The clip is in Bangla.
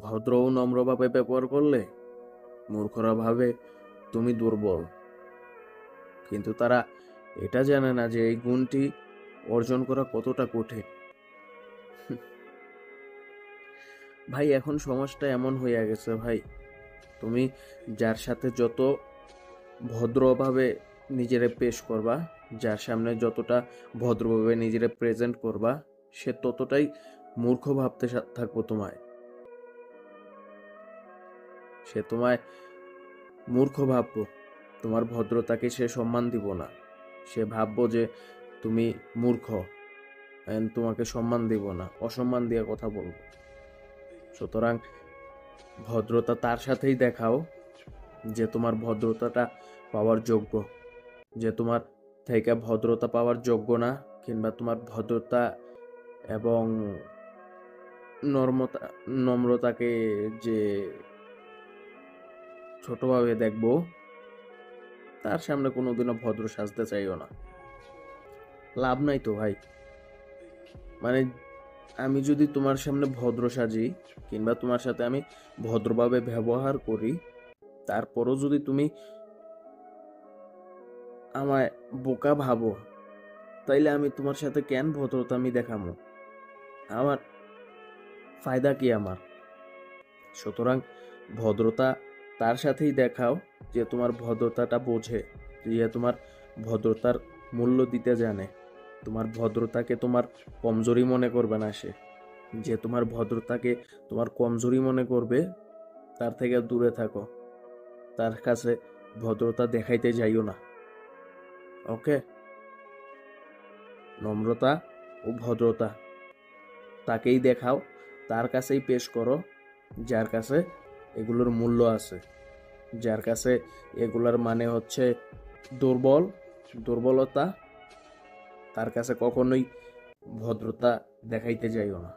ভদ্র ও নম্রভাবে ব্যবহার করলে মূর্খরা ভাবে তুমি দুর্বল, কিন্তু তারা এটা জানে না যে এই গুণটি অর্জন করা কতটা কঠিন। ভাই, এখন সমাজটা এমন হয়ে গেছে ভাই, তুমি যার সাথে যত ভদ্রভাবে নিজেরে পেশ করবা, যার সামনে যতটা ভদ্রভাবে নিজেরে প্রেজেন্ট করবা, সে ততটাই মূর্খ ভাবতে থাকবো তোমায়। সে তোমায় মূর্খ ভাববো, তোমার ভদ্রতাকে সে সম্মান দিব না, সে ভাববো যে তুমি মূর্খ, তোমাকে সম্মান দিব না, অসম্মান দিয়ে কথা বলবো। সুতরাং ভদ্রতা তার সাথেই দেখাও যে তোমার ভদ্রতাটা পাওয়ার যোগ্য, যে তোমার থেকে ভদ্রতা পাওয়ার যোগ্য না, কিংবা তোমার ভদ্রতা এবং নম্রতাকে যে ছোটভাবে দেখবো, তার সামনে কোনোদিনও ভদ্র সাজতে চাইও না। লাভ নাই তো ভাই। মানে আমি যদি তোমার সামনে ভদ্র সাজি, কিংবা তোমার সাথে আমি ভদ্রভাবে ব্যবহার করি, তারপরও যদি তুমি আমায় বোকা ভাবো, তাইলে আমি তোমার সাথে কেন ভদ্রতা আমি দেখাবো? আমার ফায়দা কি আমার? সুতরাং ভদ্রতা তার সাথেই দেখাও যে তোমার ভদ্রতাটা বোঝে, যে তোমার ভদ্রতার মূল্য দিতে জানে। তোমার ভদ্রতাকে তোমার কমজোরি মনে করবে না সে। যে তোমার ভদ্রতাকে তোমার কমজোরি মনে করবে, তার থেকে দূরে থাকো, তার কাছে ভদ্রতা দেখাইতে যাইও না। ওকে? নম্রতা ও ভদ্রতা তাকেই দেখাও, তার কাছেই পেশ করো, যার কাছে এগুলোর মূল্য আছে, যার কাছে এগুলার মানে হচ্ছে দুর্বলতা, তার কাছে কখনোই ভদ্রতা দেখাইতে যাইও না।